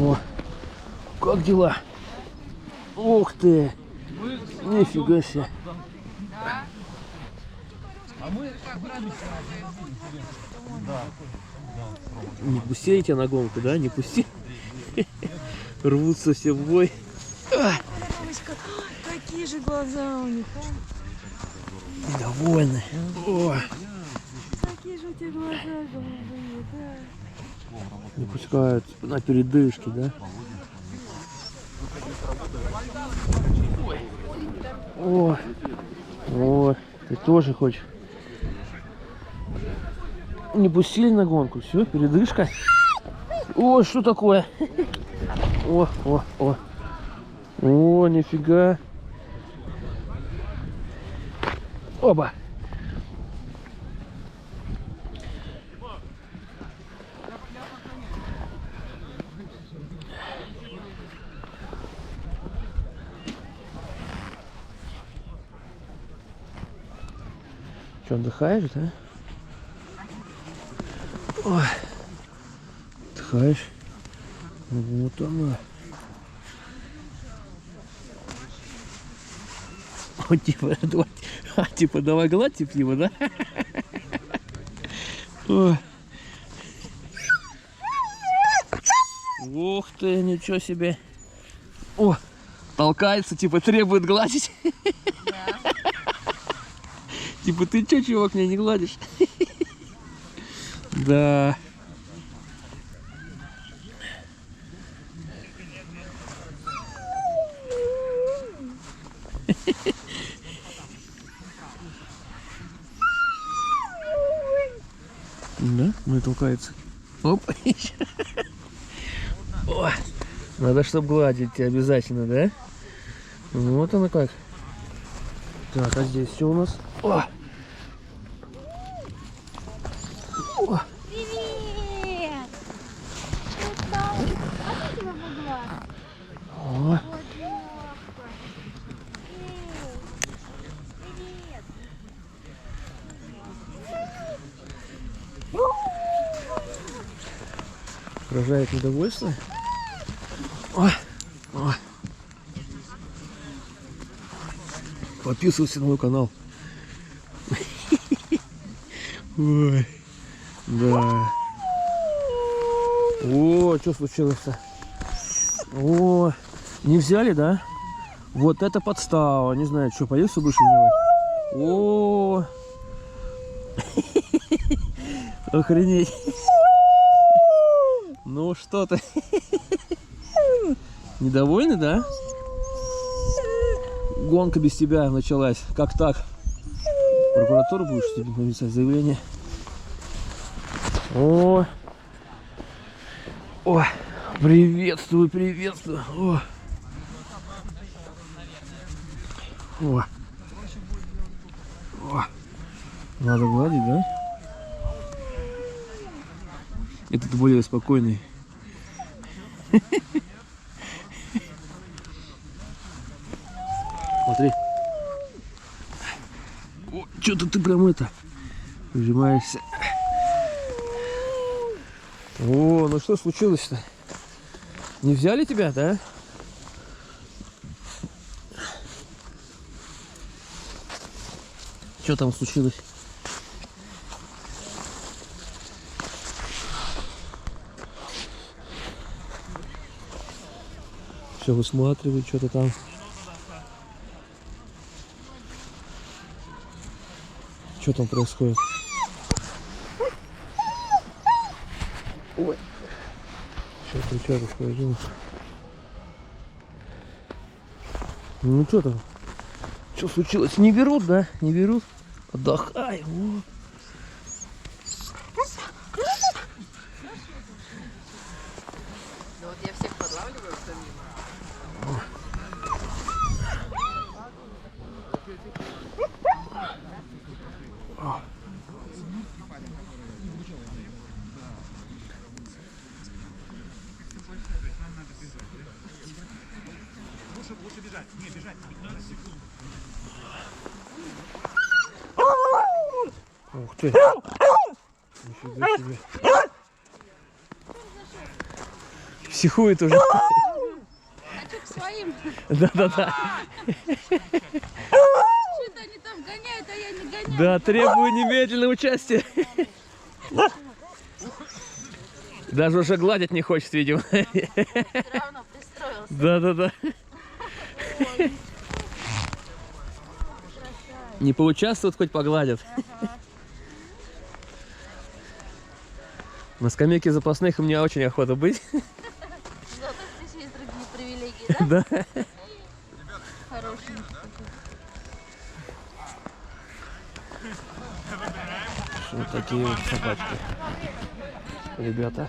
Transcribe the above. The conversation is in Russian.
О, как дела? Ух ты! Нифига себе! Не пусти тебя на гонку, да? Не пусти. Рвутся все в бой. Мамочка, какие же глаза у них, а? Довольны. О, Какие же у тебя глаза голубые, да? не пускают на передышке, да? О, о, ты тоже хочешь? Не пустили на гонку, все, передышка. О, что такое? О, о, о. О, нифига. Оба. Что, отдыхаешь, да? Ой. Отдыхаешь? Вот она. Он типа, давай гладь его, да? Ой. Ух ты, ничего себе. О, толкается, типа требует гладить. Да. Типа ты чё, чувак, меня не гладишь? Да. Да, ну и толкается. Оп. О, надо, чтобы гладить тебя обязательно, да? Вот оно как. Так, а здесь все у нас? О! О! Привет! Ты там? А ты тебя могла? О! Вот девушка. Эй, привет! Выражает недовольство. О! О! Подписывайся на мой канал. Ой, да. О, что случилось-то? О, не взяли, да? Вот это подстава. Не знаю, что, поехали будешь вызывать? О, охренеть. Ну что ты? Недовольны, да? Гонка без тебя началась. Как так? В прокуратуру будешь написать заявление? О, о, приветствую, приветствую. О, о, о. Надо гладить, да? Этот более спокойный. Смотри. О, что-то ты прям это прижимаешься. О, ну что случилось-то? Не взяли тебя, да? Что там случилось? Все высматривают, что-то там. Что там происходит? Ой. Что расскажи. Ну что там? Что случилось? Не берут, да? Не берут? Отдыхай. О. Ну вот я всех подлавливаю, кто мимо. Лучше бежать. Не, бежать. 15 секунд. Ух ты. Нифига себе. Психует уже. Хочу к своим. Да-да-да. Что-то они там гоняют, а я не гоняю. Да, требую немедленного участия. Даже уже гладить не хочет, видимо. Все равно пристроился. Да-да-да. Не поучаствуют, хоть погладят. На скамейке запасных у меня очень охота быть. Зато здесь есть другие привилегии, да? Да. Хорошие. Вот такие вот собачки. Ребята.